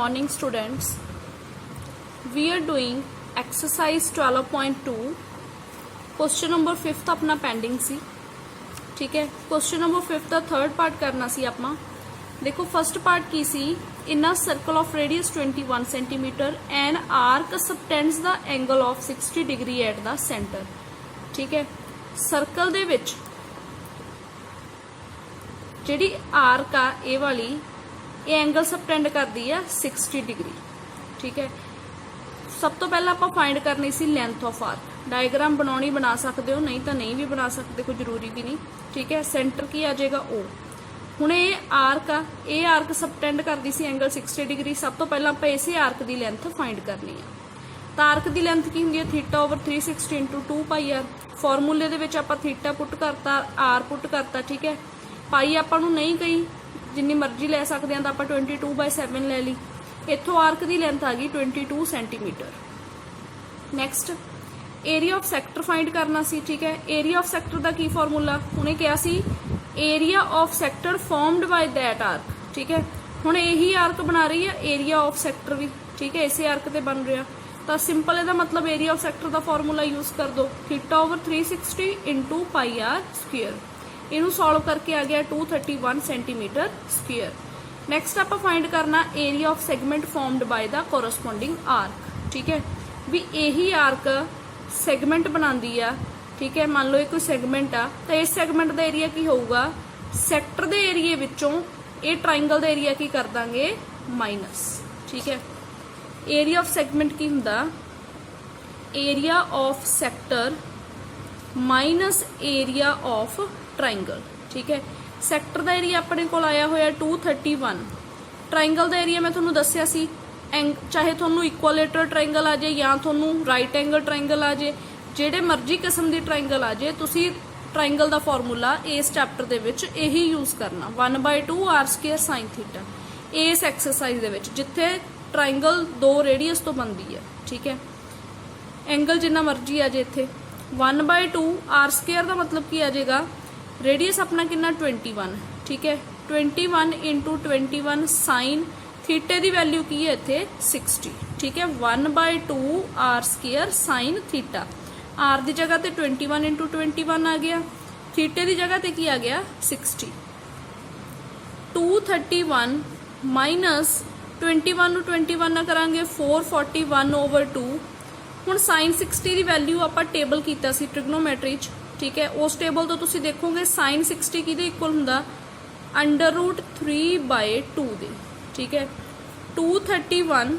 morning students. We are doing exercise 12.2 question number 5th अपना pending सी। ठीक है, question number 5th का third part करना सी अपना। देखो फर्स्ट पार्ट की सी, in a circle of radius 21 centimetre and arc subtends the angle of 60 degree at the centre. ठीक है, सर्कल दे विच जिहड़ी आर्क आ ए वाली ये एंगल सबटेंड करती है 60 डिग्री। ठीक है, सब तो पहला आप फाइंड करनी C length of arc. Diagram बनानी बना सकते हो, नहीं तो नहीं भी बना सकते, कोई जरूरी भी नहीं। ठीक है, सेंटर की आ जाएगा ओ। हुण ये आर्क आ, ये आर्क सबटेंड करती सी एंगल 60 डिग्री। सब तो पहला आप इसे आर्क की लेंथ फाइंड करनी है। तो आर्क की लेंथ की होंगी theta over 360 into 2 pi R. फॉर्मूले दे विच आपां थीटा पुट करता, आर पुट करता। ठीक है, पाई आपां नूं नहीं कही, जिन्नी मर्जी ले सकते हैं, तो आप 22/7 ले ली। इत्थों आर्क की लेंथ आ गई 22 centimetre. Next area of sector find करना सी। ठीक है, एरिया ऑफ सैक्टर का की फॉर्मूला उन्हें क्या सी, area of sector formed by that arc. ठीक है, हुण यही आर्क बना रही है एरिया ऑफ सैक्टर भी। ठीक है, इसे आर्क से बन रहा, तो सिंपल ਇਹਦਾ मतलब एरिया ऑफ सैक्टर का फॉर्मूला यूज कर दो, theta over 360 into pi r square. इनू सॉल्व करके आ गया 231 सेंटीमीटर स्क्वेयर। नैक्सट आप फाइंड करना area of segment formed by the corresponding arc. ठीक है, भी यही आर्क सैगमेंट बनाती है। ठीक है, मान लो ये कोई सैगमेंट आ, तो इस सैगमेंट का एरिया की होगा, सैक्टर के एरिए विचों ये ट्राइंगल का एरिया की कर देंगे माइनस। ठीक है, एरिया ऑफ सैगमेंट की हुंदा, area of sector minus area of triangle. ठीक है, सैक्टर का एरिया अपने को आया होया 231। ट्राइंगल का एरिया मैं थोनू दस्या सी, चाहे थोनू इक्वालेटरल ट्राइंगल आ जाए या थोनू राइट एंगल ट्राइंगल आ जाए, जेडे मर्जी किस्म की ट्राइंगल आ जाए, तुसी ट्राइंगल का फॉर्मूला इस चैप्टर दे विच यही यूज करना, 1/2 आर स्क्वेयर साइन थीटा। इस एक्सरसाइज दे विच जिथे ट्राइंगल 2 रेडियस तो बनती है। ठीक है, एंगल जिन्ना मर्जी आ जाए, इत्थे 1/2 आर स्क्वेयर का मतलब की आ जाएगा, रेडियस अपना कितना 21। ठीक है, 21 इंटू 21 साइन थीटे की वैल्यू की है इत्थे 60। ठीक है, 1/2 R square sine theta. R की जगह ते 21 इंटू 21 आ गया, थीटे की जगह ते की आ गया 60। 231 माइनस 21 ਨੂੰ 21 ना करांगे 441/2। हुण साइन 60 की वैल्यू आपां टेबल कीता सी ट्रिग्नोमैट्री च। ठीक है, उस टेबल तो तुसी देखोगे साइन 60 किहदे इक्वल हुंदा, √3/2 दे। ठीक है, 231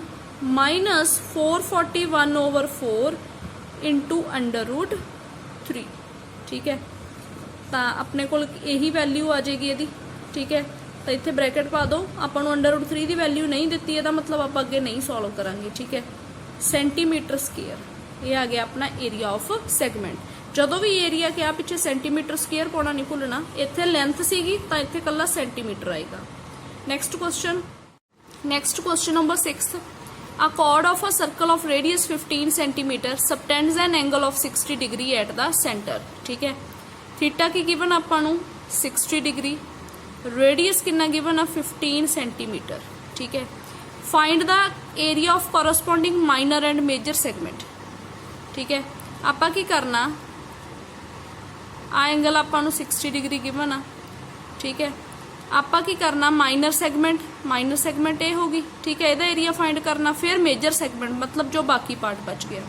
माइनस 441/4 इंटू √3। ठीक है, तो अपने को यही वैल्यू आ जाएगी यदि। ठीक है, तो इत्थे ब्रैकेट पा दो, आपां नूं √3 की वैल्यू नहीं दिती, इहदा मतलब आप अगे नहीं सॉल्व करांगे। ठीक है, सेंटीमीटर स्क्वेयर ये आ गया अपना एरिया ऑफ सैगमेंट। जदों भी एरिया क्या पिछे सेंटीमीटर स्क्वेयर पाना नहीं भुलना, इत्थे लेंथ सीगी तो इत्थे कल्ला सेंटीमीटर आएगा। Next question number 6, a chord of a circle of radius 15 centimetre subtends an angle of 60 degree at the centre. ठीक है, थीटा की गिवन आपां नूं 60 डिग्री, रेडियस कितना गिवन आ 15 सेंटीमीटर। ठीक है, find the area of corresponding minor and major segment. ठीक है, आपां की करना, आ एंगल आपां नूं 60 डिग्री गिवन आ। ठीक है, आपां की करना माइनर सैगमेंट ये होगी। ठीक है, इहदा एरिया फाइंड करना, फिर मेजर सैगमेंट मतलब जो बाकी पार्ट बच गया।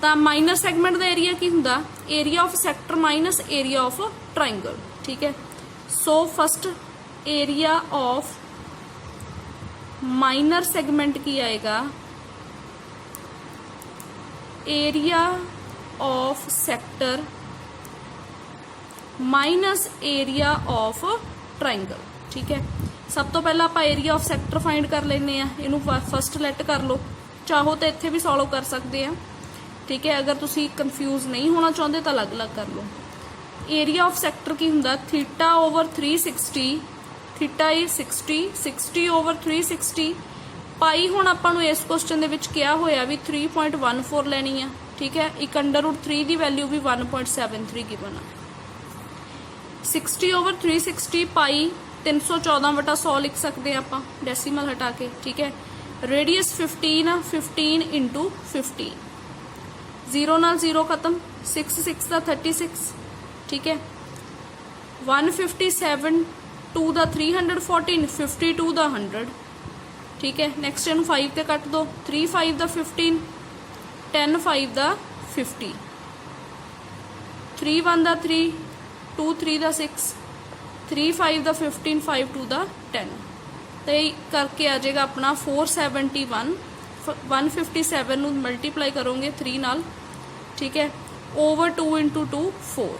तो माइनर सैगमेंट का एरिया की हुंदा, area of sector minus area of triangle. ठीक है, so first area of minor segment की आएगा, area of sector minus area of triangle. ठीक है, सब तो पहला आप एरिया ऑफ सैक्टर फाइंड कर लेने, इनू फर्स्ट लैट कर लो, चाहो तो इत्थे भी सॉल्व कर सकते हैं। ठीक है, अगर तुसी कंफ्यूज नहीं होना चाहते तो अलग अलग कर लो। एरिया ऑफ सैक्टर की हुंदा theta over 360, theta is 60 over 360 पाई। हुण आपां नूं इस क्वेश्चन दे विच क्या होया भी 3.14 लैनी है। ठीक है, एक √3 की वैल्यू भी 1.73 गिवन आ। 60 ओवर 360 पाई 314/100 लिख सकते हैं आप डेसीमल हटा के, ठीक है। रेडियस 15 आ, 15 × 15, 0 नाल 0 खत्म, 6 6 का 36, ठीक है। 157 2 ਦਾ 314, 52 ਦਾ 100, ठीक है। नैक्सट इनू 5 ते कट दो, 3 5 ਦਾ 15, 10 5 ਦਾ 50, 3 1 ਦਾ 3, 2 3 ਦਾ 6, 3 5 ਦਾ 15, 5 2 ਦਾ 10, तो करके आ जाएगा अपना 471। 157 ਨੂੰ ਮਲਟੀਪਲਾਈ ਕਰੋਗੇ 3 ਨਾਲ, ठीक है, ओवर 2 × 2 4।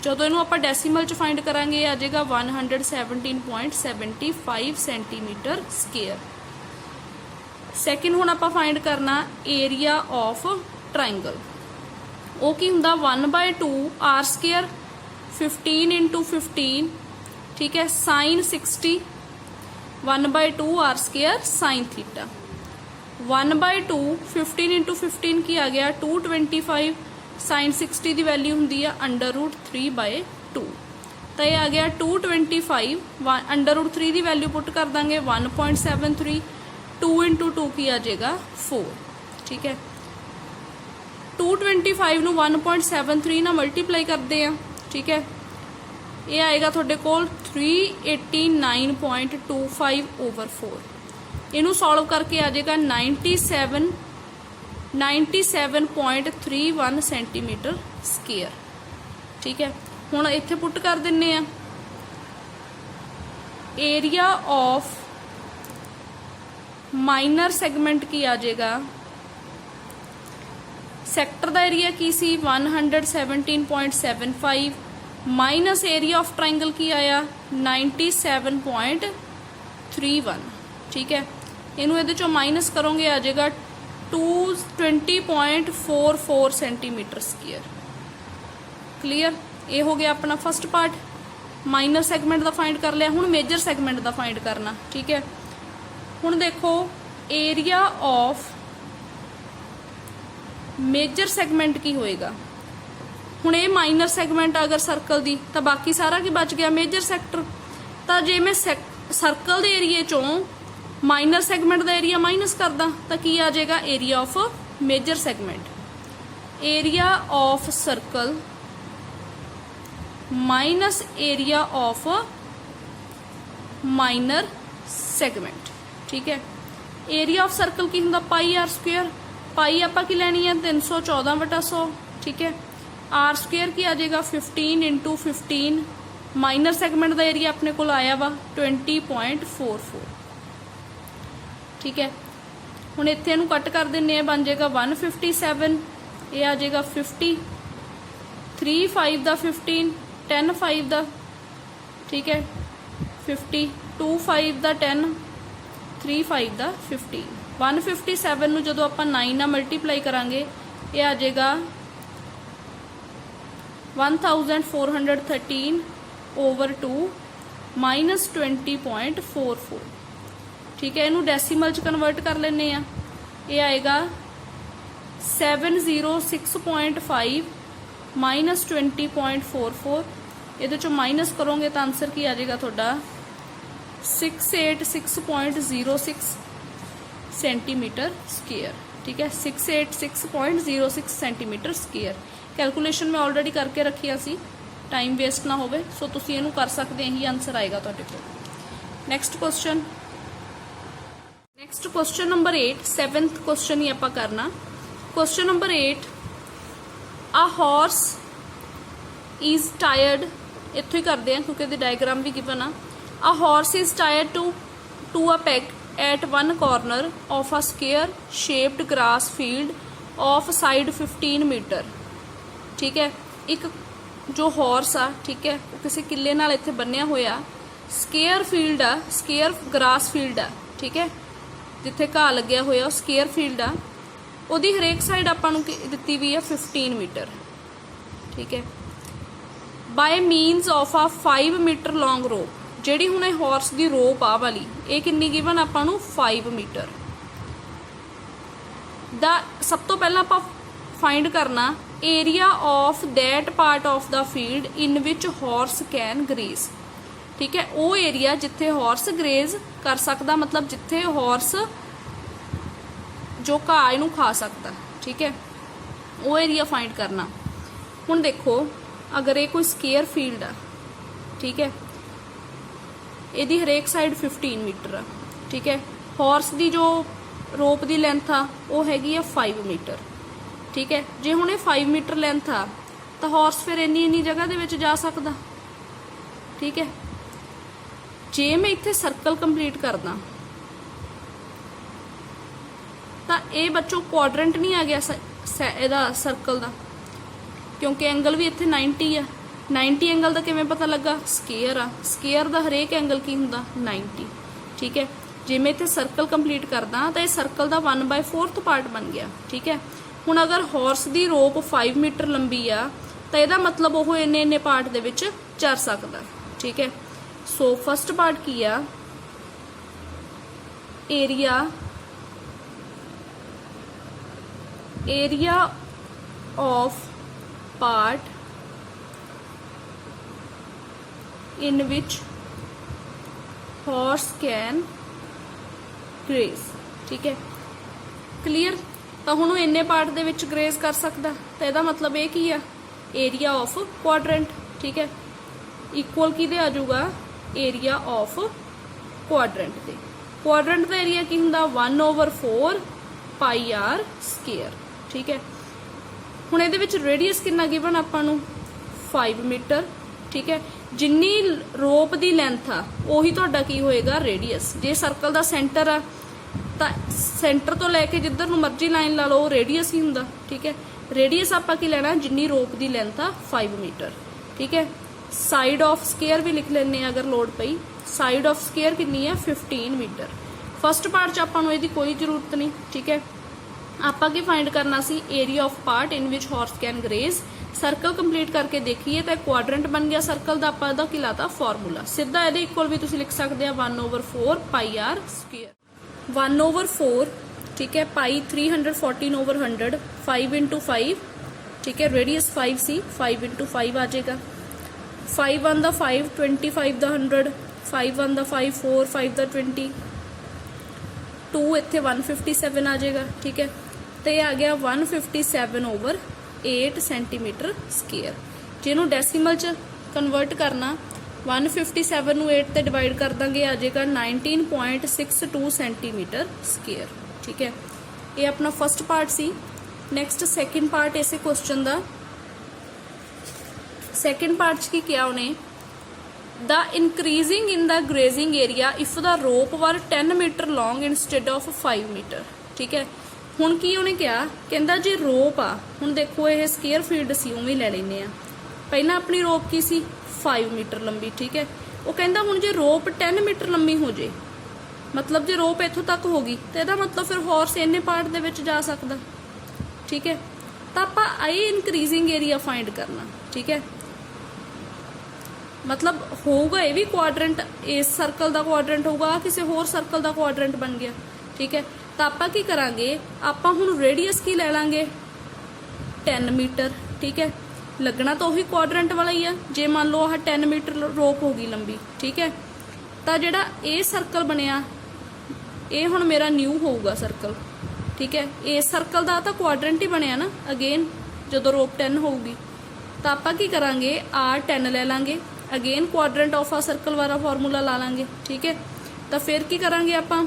ਜਦੋਂ ਇਹਨੂੰ ਆਪਾਂ ਡੈਸੀਮਲ ਚ ਫਾਈਂਡ ਕਰਾਂਗੇ ਆ ਜਾਏਗਾ 117.75 ਸੈਂਟੀਮੀਟਰ ਸਕੁਅਰ। ਸੈਕਿੰਡ ਹੁਣ ਆਪਾਂ ਫਾਈਂਡ ਕਰਨਾ ਏਰੀਆ ਆਫ ਟ੍ਰਾਇੰਗਲ। ਉਹ ਕੀ ਹੁੰਦਾ 1/2 r², 15 × 15, ठीक है, sin 60, 1/2 r² sin थीटा। 1/2 15 × 15 की आ गया 225, sin 60 की वैल्यू होंगी है √3/2, तो यह आ गया 225। √3 की वैल्यू पुट कर देंगे 1.73, 2 × 2 की आ जाएगा 4, ठीक है। 225 ਨੂੰ 1.73 ਨਾਲ मल्टीप्लाई करते हैं, ठीक है, ये आएगा थोड़े कोल 389.25/4। इनू सॉल्व करके आ जाएगा 97.31 सेंटीमीटर स्क्वायर, ठीक है। हुण इत्थे पुट कर दिन्ने आ एरिया ऑफ माइनर सैगमेंट की आ जाएगा, सैक्टर का एरिया की सी 117.75 माइनस एरिया ऑफ ट्राइंगल की आया 97.31, ठीक है। इनू ये चो माइनस करोगे आ जाएगा 220.44 सेंटीमीटर स्क्वायर। क्लीयर, ये हो गया अपना फर्स्ट पार्ट। माइनर सैगमेंट का फाइंड कर लिया, हुण मेजर सैगमेंट का फाइंड करना, ठीक है। हुण देखो एरिया ऑफ मेजर सैगमेंट की होएगा। हुण ये माइनर सैगमेंट अगर सर्कल दी तो बाकी सारा की बच गया मेजर सैक्टर। तो जे मैं सर्कल के एरिए चों माइनर सैगमेंट का एरिया माइनस करदा तो की आ जाएगा area of major segment. Area of circle minus area of minor segment, ठीक है। एरिया ऑफ सर्कल की होंदा πr², पाई आपां की लैनी है 314/100, ठीक है। r² की आ जाएगा 15 × 15, माइनर सैगमेंट का एरिया अपने को आया वा 20.44, ठीक है। हुण इत्थे इहनूं कट कर दिंदे आ, बन जाएगा 157, ये आ जाएगा 50, 3 5 का 15, 10 5 का, ठीक है, 50, 2 5 का 10, 3 5 का 15। 157 ਨੂੰ ਜਦੋਂ ਆਪਾਂ 9 ਨਾਲ ਮਲਟੀਪਲਾਈ ਕਰਾਂਗੇ ਇਹ ਆ ਜਾਏਗਾ 1413/2 -20.44, ठीक है। इनू डेसीमल च कन्वर्ट कर लेने आ, ये आएगा 706.5 -20.44। ये चो माइनस करोगे तो आंसर की आ जाएगा थोड़ा 686.06 सेंटीमीटर स्क्वायर, ठीक है। 686.06 सेंटीमीटर स्क्वायर। कैलकुलेशन मैं ऑलरेडी करके रखी सी, टाइम वेस्ट ना होवे, सो तुसीं इहनूं कर सकते, यही आंसर आएगा तुहाडे कोल। Next question, next question number 8, 7th question ही आपां करना। Question number 8, a horse is tired, इत्थों ही करते हैं क्योंकि दी डायग्राम भी गिवन आ। A horse is tied to a peg at one corner of a square shaped grass field of side 15 metre, ठीक है। एक जो हॉर्स आ, ठीक है, वो किसी किले नाल इत्थे बन्निया होया, स्केयर फील्ड आ, स्केयर ग्रास फील्ड आ, ठीक है, जिथे घाह लग्या होया स्केयर फील्ड आ, उहदी हरेक साइड आपां नूं दित्ती हुई है 15 मीटर, ठीक है। By means of a 5 metre long rope, ਜਿਹੜੀ ਹੁਣ ਇਹ ਹੌਰਸ ਦੀ ਰੋਪ ਆ ਵਾਲੀ ਇਹ ਕਿੰਨੀ ਗਿਵਨ ਆਪਾਂ ਨੂੰ 5 ਮੀਟਰ ਦਾ। ਸਭ ਤੋਂ ਪਹਿਲਾਂ ਆਪਾਂ ਫਾਈਂਡ ਕਰਨਾ area of that part of the field in which horse can grace. ठीक है। वो एरिया जिथे हॉर्स ग्रेज कर सकता, मतलब जिथे हॉर्स जो घाह इनू खा सकता, ठीक है, वो एरिया फाइंड करना। हुण देखो अगर ये कोई स्केयर फील्ड आ, ठीक है, यदि हरेक साइड 15 मीटर आ, ठीक है, हॉर्स की जो रोप की लेंथ आ वो हैगी आ 5 मीटर, ठीक है। जे हुण 5 मीटर लेंथ आ तो हॉर्स फिर इन्नी जगह दे विच जा सकदा, ठीक है। जे मैं इत्थे सर्कल कंप्लीट करदा तो ये बच्चों क्वाड्रेंट नहीं आ गया इहदा सर्कल का, क्योंकि एंगल भी इत्थे 90 है। 90 एंगल का किवें पता लगा, स्केयर आ, स्केयर का हरेक एंगल की हुंदा 90, ठीक है। जे मैं इत्थे सर्कल कंप्लीट करदा तो ये सर्कल का 1/4 पार्ट बन गया, ठीक है। हुण अगर हॉर्स की रोप 5 मीटर लंबी आ तो यदा मतलब वो इन्ने पार्ट दे विच चर सकदा, ठीक है। सो फस्ट पार्ट की आ, area of part in which horse can graze, ठीक है, क्लीयर। तो हुण इन्ने पार्ट दे विच ग्रेज कर सकदा, तो यदा मतलब ये की आ, एरिया ऑफ क्वाड्रेंट, ठीक है, इक्वल किहदे आ जाऊगा, एरिया ऑफ क्वाड्रेंट दे। क्वाड्रेंट का एरिया की हुंदा 1/4 पाई आर स्केयर, ठीक है। हुण इहदे विच रेडियस कितना गिवन आपां नूं 5 मीटर, ठीक है। जिन्नी रोप की लेंथ आ उही तुहाडा की होएगा रेडियस। जे सर्कल का सेंटर आ तो सेंटर तो लैके जिधर नूं मर्जी लाइन ला लो रेडियस ही हुंदा, ठीक है। रेडियस आपां की लेना जिन्नी रोप की लेंथ आ 5 मीटर, ठीक है। साइड ऑफ स्केयर भी लिख लेने अगर लोड़ पई, साइड ऑफ स्केयर कितनी है 15 मीटर। फस्ट पार्ट च आपां नूं इहदी कोई जरूरत नहीं, ठीक है। आपां की फाइंड करना सी area of part in which horse can graze. Circle complete करके देखिए तो क्वाड्रेंट बन गया सर्कल का, आपां दा की लाता फॉर्मूला सीधा इहदे इक्वल भी तुसीं लिख सकते हैं 1/4 पाई आर स्केयर। 1/4, ठीक है, पाई 314/100, 5 × 5, ठीक है, रेडियस 5 सी, 5 × 5 आ जाएगा। 5 × 5 25 दा 100, 5 × 5 4, 5 दा 20, 2 इत्थे 157 आ जाएगा, ठीक है। तो ये आ गया 157/8 सेंटीमीटर स्केयर। जिन्हों डेसीमल च कन्वर्ट करना 157 नूं 8 ते डिवाइड कर देंगे आ जाएगा 19.62 सेंटीमीटर स्केयर, ठीक है। ये अपना फस्ट पार्ट सी। नैक्सट सैकेंड पार्ट इसे क्वेश्चन का, सैकेंड पार्ट च की क्या उन्हें, the increasing in the grazing area if the rope were 10 metre long instead of 5 metre, ठीक है। हुण की उन्हें क्या कहता, जे रोप आ, हुण देखो ये स्केयर फील्ड सी उवें लै लैने आ, पहला अपनी रोप की सी 5 मीटर लंबी, ठीक है। वो कहता हुण जे रोप 10 मीटर लंबी हो जाए, मतलब जे रोप इत्थों तक होगी तो यदा मतलब फिर हॉर्स इन्ने पार्ट दे विच जा सकदा, ठीक है। तो आपां ये इंक्रीजिंग एरिया फाइंड करना, ठीक है। मतलब होगा ये भी क्वाड्रेंट, इस सर्कल का क्वाड्रेंट होगा, किसी होर सर्कल का क्वाड्रेंट बन गया, ठीक है। तो आपां की करांगे, आपां हुण रेडियस की ले लांगे 10 मीटर, ठीक है। लगना तो वही क्वाड्रेंट वाला ही है। जे मान लो आह 10 मीटर रोप होगी लंबी, ठीक है। तो जिहड़ा ये सर्कल बनिया ये हुण मेरा न्यू होगा सर्कल, ठीक है। इस सर्कल का तो क्वाड्रेंट ही बनिया ना अगेन, जो रोप 10 होगी। तो आपां की करांगे R10 ले लांगे, again quadrant of a circle वाला फॉर्मूला ला लांगे, ठीक है। तो फिर की करांगे आपां,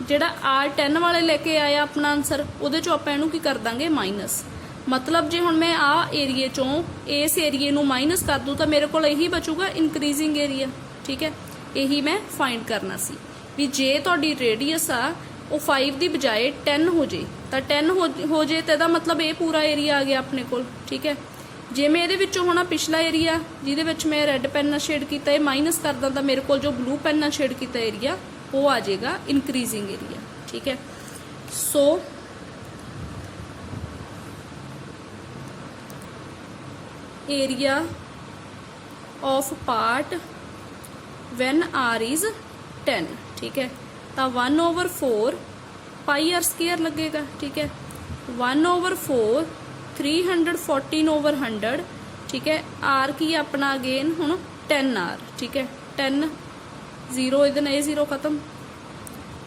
जिहड़ा R10 वाले लेके आया अपना आंसर, उहदे चों आपां इहनूं की कर दांगे माइनस। मतलब जे हुण मैं आ एरिए चों इस एरिए नूं माइनस कर दूँ तो मेरे को यही बचूगा इंक्रीजिंग एरिया, ठीक है। यही मैं फाइंड करना सी भी जे तुहाडी रेडियस आ वो 5 की बजाय 10 हो जाए, तो 10 हो जाए तो यदा मतलब ये पूरा एरिया आ गया अपने कोल, ठीक है। जे मैं ये विचों होना पिछला एरिया जिहदे विच मैं रैड पेन नाल शेड किया ये माइनस कर दा, तो मेरे को जो ब्लू पेन नाल शेड किया एरिया वो आ जाएगा इंक्रीजिंग एरिया, ठीक है। So area of part when R is 10, ठीक है। तो 1/4 पाई आर स्केयर लगेगा, ठीक है। 1/4 314/100, ठीक है। R की अपना अगेन हुण 10 आर, ठीक है 10 0 ਇਹਦੇ ਨਾਲ ਇਹ 0 खत्म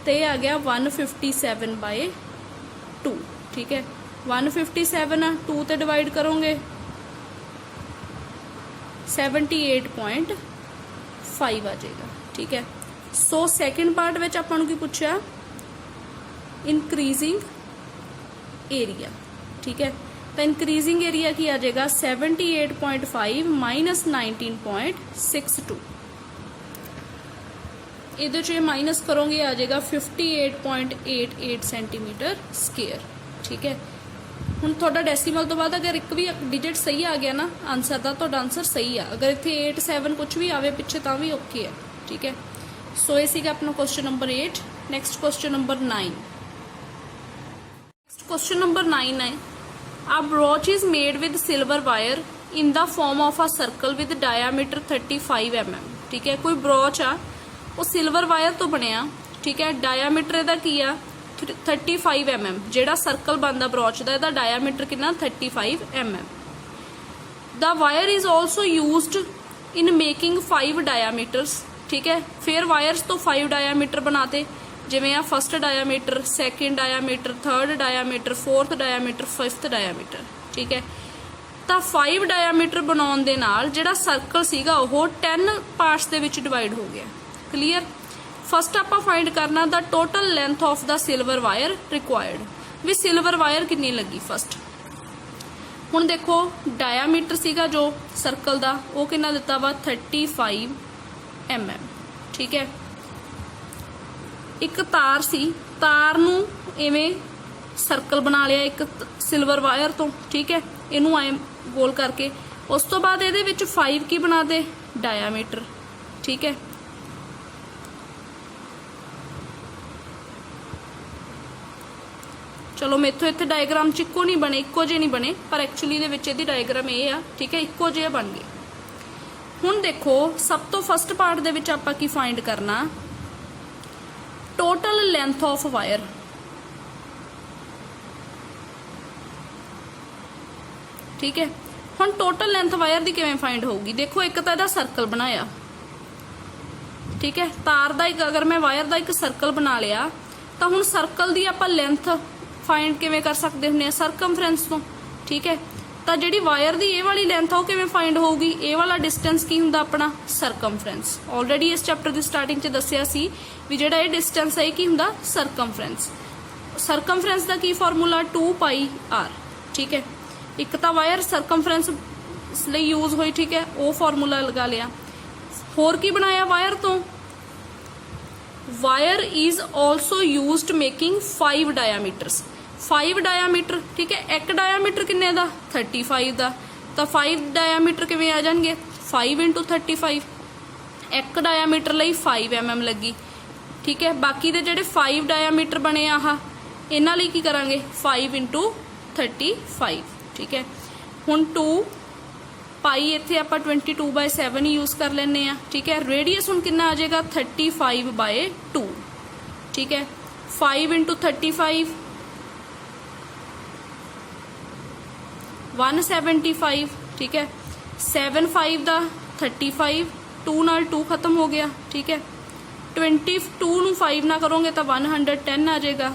तो ये आ गया 157/2, ठीक है 157 आ 2 ते डिवाइड करोगे 78.5 आ जाएगा, ठीक है। सो सैकेंड पार्ट में आपां नूं की पूछा इनक्रीजिंग एरिया, ठीक है तो इनक्रीजिंग एरिया की आ जाएगा 78.5 माइनस 19.62, इधर जो माइनस करोगे आ जाएगा 58.88 सेंटीमीटर स्केयर, ठीक है। हुण तुहाडा डेसीमल तो बाद अगर एक भी डिजिट सही आ गया ना आंसर का, तुहाडा आंसर सही आ, अगर इत्थे 8 7 कुछ भी आवे पिछे तां भी ओके है, ठीक है। सो ये सीगा अपना question number 8। Next question number 9। Question number 9 है A brooch is made with silver wire in the form of a circle with diameter 35 mm, ठीक है। कोई ब्रॉच आ वो सिल्वर वायर तो बनया, ठीक है। डायामीटर इहदा की आ 35 mm, जेड़ा सर्कल बनता ब्रॉच का इहदा डायामीटर कितना 35 mm। The wire is also used in making 5 diameters, ठीक है। फिर वायर्स तो 5 डायामीटर बनाते जिवें आ first diameter, second diameter, third diameter, fourth diameter, fifth diameter, ठीक है। तो 5 डायामीटर बनाउण दे नाल जिहड़ा सर्कल सीगा ओह 10 पार्ट्स दे विच डिवाइड हो गया। क्लीयर। फस्ट आपां फाइंड करना the total length of the silver wire required, भी सिल्वर वायर कितनी लगी फस्ट। हुण देखो डायामीटर सीगा जो सर्कल दा वो कितना दिता वा 35 mm, ठीक है। एक तार सी, तार नूं इवें सर्कल बना लिया एक सिल्वर वायर तो, ठीक है। इनू आए गोल करके उस तो बाद इहदे विच 5 की बना दे डायामीटर, ठीक है। चलो मेथों इत्थे डायग्राम च इक्को नहीं बने, इक्को जे नहीं बने, पर एक्चुअली इहदे विच इहदी डायग्राम ये आ, ठीक है इक्को जे बन गए। हुण देखो सब तो फस्ट पार्ट दे विच आपां की फाइंड करना टोटल लेंथ ऑफ वायर, ठीक है। हुण टोटल लेंथ वायर दी किवें फाइंड होगी, देखो एक तो इहदा सर्कल बनाया, ठीक है। तार दा एक अगर मैं वायर दा एक सर्कल बना लिया तो हुण सर्कल दी आपां लेंथ फाइंड किवें कर सकते हुंदे सरकमफ्रेंस तो, ठीक है। तो जिहड़ी वायर दी ये वाली लेंथ हो किवें फाइंड होगी, ये वाला डिस्टेंस की हुंदा अपना सरकमफ्रेंस। ऑलरेडी इस चैप्टर की स्टार्टिंग च दस्सिया सी भी जिहड़ा ये डिस्टेंस है की हुंदा सरकमफ्रेंस। सरकमफ्रेंस का की फार्मूला 2πr, ठीक है। एक तो वायर सरकमफ्रेंस लई यूज हुई, ठीक है वो फार्मूला लगा लिया। होर की बनाया वायर तो wire is also used making 5 diameters, 5 diameter, ठीक है। एक डायामीटर किन्ने दा 35 दा, तो 5 डायामीटर किवें आ जाणगे 5 × 35, एक डायामीटर लई 5 mm लगी, ठीक है। बाकी दे जिहड़े 5 डायामीटर बने आह इन्हां लई की करांगे 5 × 35, ठीक है। हुण 2 पाई इत्थे आपां 22/7 यूज कर लैने आ, ठीक है। रेडियस हुण कितना आ जाएगा 35/2, ठीक है। 5 × 35 175, ठीक है। 7 5 दा 35, 2 नाल 2 खत्म हो गया, ठीक है। 22 नूं 5 ना करोगे तो 110 आ जाएगा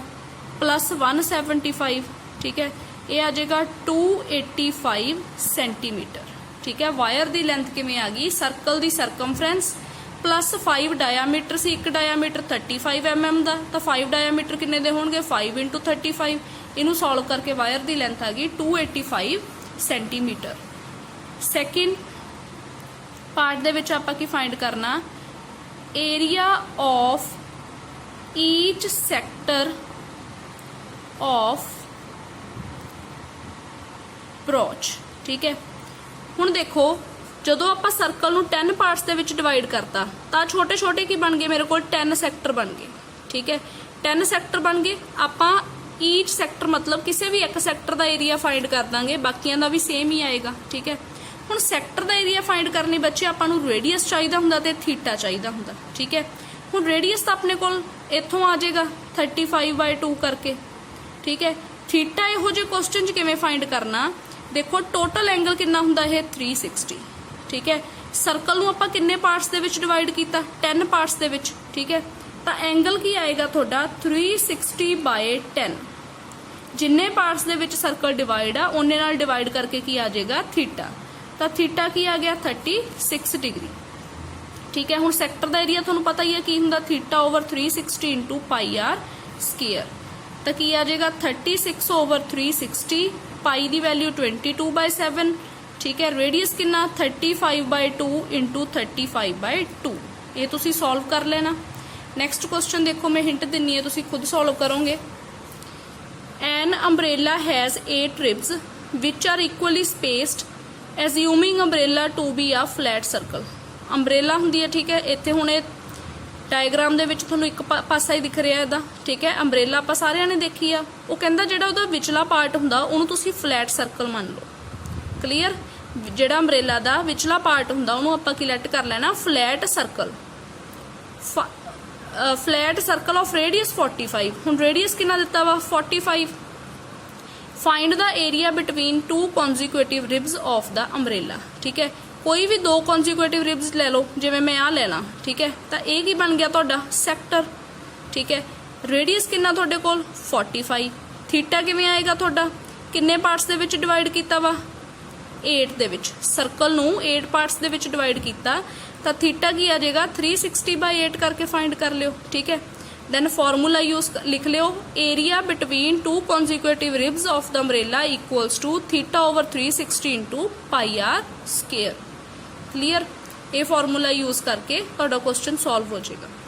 प्लस 175, ठीक है। ये आ जाएगा 285 सेंटीमीटर, ठीक है। वायर दी लेंथ किवें आ गई, सर्कल दी सरकमफ्रेंस प्लस 5 डायामीटर से, एक डायामीटर 35 mm दा, तो 5 डायामीटर किन्ने दे होणगे 5 × 35, इनू सॉल्व करके वायर दी लेंथ आ गई 285 सेंटीमीटर। सैकेंड पार्ट दे विच आपां की फाइंड करना area of each sector of brooch, ठीक है। हुण देखो जदों आपां सर्कल नूं 10 पार्ट्स दे विच डिवाइड करता तां छोटे छोटे की बन गए, मेरे कोल 10 सैक्टर बन गए, ठीक है। 10 सैक्टर बन गए, आपां ईच सैक्टर मतलब किसी भी एक सैक्टर का एरिया फाइंड कर देंगे, बाकियां का भी सेम ही आएगा, ठीक है। हुण सैक्टर का एरिया फाइंड करने बच्चे आपां नूं रेडियस चाहिदा हुंदा ते थीटा चाहिदा हुंदा, ठीक है। हुण रेडियस तो अपने कोल इत्थों आ जाएगा 35/2 करके, ठीक है। थीटा इहो जे क्वेश्चन च किवें फाइंड करना, देखो टोटल एंगल कितना हुंदा है 360, ठीक है। ਸਰਕਲ ਨੂੰ ਆਪਾਂ ਕਿੰਨੇ ਪਾਰਟਸ ਦੇ ਵਿੱਚ ਡਿਵਾਈਡ ਕੀਤਾ 10 ਪਾਰਟਸ ਦੇ ਵਿੱਚ ਠੀਕ ਹੈ ਤਾਂ ਐਂਗਲ ਕੀ ਆਏਗਾ ਤੁਹਾਡਾ 360/10 ਜਿੰਨੇ ਪਾਰਟਸ ਦੇ ਵਿੱਚ ਸਰਕਲ ਡਿਵਾਈਡ ਆ ਉਹਨੇ ਨਾਲ ਡਿਵਾਈਡ ਕਰਕੇ ਕੀ ਆ ਜਾਏਗਾ ਥੀਟਾ ਤਾਂ ਥੀਟਾ ਕੀ ਆ ਗਿਆ 36 ਡਿਗਰੀ ਠੀਕ ਹੈ ਹੁਣ ਸੈਕਟਰ ਦਾ ਏਰੀਆ ਤੁਹਾਨੂੰ ਪਤਾ ਹੀ ਹੈ ਕੀ ਹੁੰਦਾ ਥੀਟਾ ਓਵਰ 360 into ਪਾਈ ਆਰ ਸਕੁਅਰ ਤਾਂ ਕੀ ਆ ਜਾਏਗਾ 36 ਓਵਰ 360 ਪਾਈ ਦੀ ਵੈਲਿਊ 22/7 ਠੀਕ ਹੈ ਰੇਡੀਅਸ ਕਿੰਨਾ 35/2 into 35/2 ਇਹ ਤੁਸੀਂ ਸੋਲਵ ਕਰ ਲੈਣਾ ਨੈਕਸਟ ਕੁਐਸਚਨ ਦੇਖੋ ਮੈਂ ਹਿੰਟ ਦਿੰਨੀ ਹੈ ਤੁਸੀਂ ਖੁਦ ਸੋਲਵ ਕਰੋਗੇ ਐਨ umbrella has 8 ribs which are equally spaced assuming umbrella to be a flat circle umbrella ਹੁੰਦੀ ਹੈ ਠੀਕ ਹੈ ਇੱਥੇ ਹੁਣ ਇਹ ਡਾਇਗਰਾਮ ਦੇ ਵਿੱਚ ਤੁਹਾਨੂੰ ਇੱਕ ਪਾਸਾ ਹੀ ਦਿਖ ਰਿਹਾ ਇਹਦਾ ਠੀਕ ਹੈ ਅੰਬ੍ਰੇਲਾ ਆਪਾਂ ਸਾਰਿਆਂ ਨੇ ਦੇਖੀ ਆ ਉਹ ਕਹਿੰਦਾ ਜਿਹੜਾ ਉਹਦਾ ਵਿਚਲਾ ਪਾਰਟ ਹੁੰਦਾ ਉਹਨੂੰ ਤੁਸੀਂ ਫਲੈਟ ਸਰਕਲ ਮੰਨ ਲਓ ਕਲੀਅਰ ਜਿਹੜਾ ਅੰਬ੍ਰੇਲਾ ਦਾ ਵਿਚਲਾ ਪਾਰਟ ਹੁੰਦਾ ਉਹਨੂੰ ਆਪਾਂ ਕੀ ਲੈਟ ਕਰ ਲੈਣਾ flat circle flat circle of radius 45 ਹੁਣ ਰੇਡੀਅਸ ਕਿੰਨਾ ਦਿੱਤਾ ਵਾ 45 find the area between two consecutive ribs of the umbrella ਠੀਕ ਹੈ ਕੋਈ ਵੀ ਦੋ ਕੌਨਜ਼ੀਕਿਊਟਿਵ ਰਿਬਸ ਲੈ ਲਓ ਜਿਵੇਂ ਮੈਂ ਆ ਲੈ ਲਾਂ ਠੀਕ ਹੈ ਤਾਂ ਇਹ ਕੀ ਬਣ ਗਿਆ ਤੁਹਾਡਾ ਸੈਕਟਰ ਠੀਕ ਹੈ ਰੇਡੀਅਸ ਕਿੰਨਾ ਤੁਹਾਡੇ ਕੋਲ 45 ਥੀਟਾ ਕਿਵੇਂ ਆਏਗਾ ਤੁਹਾਡਾ ਕਿੰਨੇ ਪਾਰਟਸ ਦੇ ਵਿੱਚ ਡਿਵਾਈਡ ਕੀਤਾ ਵਾ 8 ਦੇ ਵਿੱਚ ਸਰਕਲ ਨੂੰ 8 ਪਾਰਟਸ ਦੇ ਵਿੱਚ ਡਿਵਾਈਡ ਕੀਤਾ ਤਾਂ ਥੀਟਾ ਕੀ ਆ ਜਾਏਗਾ 360/8 ਕਰਕੇ ਫਾਈਂਡ ਕਰ ਲਿਓ ਠੀਕ ਹੈ then formula use लिख लियो area between two consecutive ribs of the umbrella equals to theta over 360 into pi r square clear ये formula use करके ਤੁਹਾਡਾ क्वेश्चन सॉल्व हो जाएगा।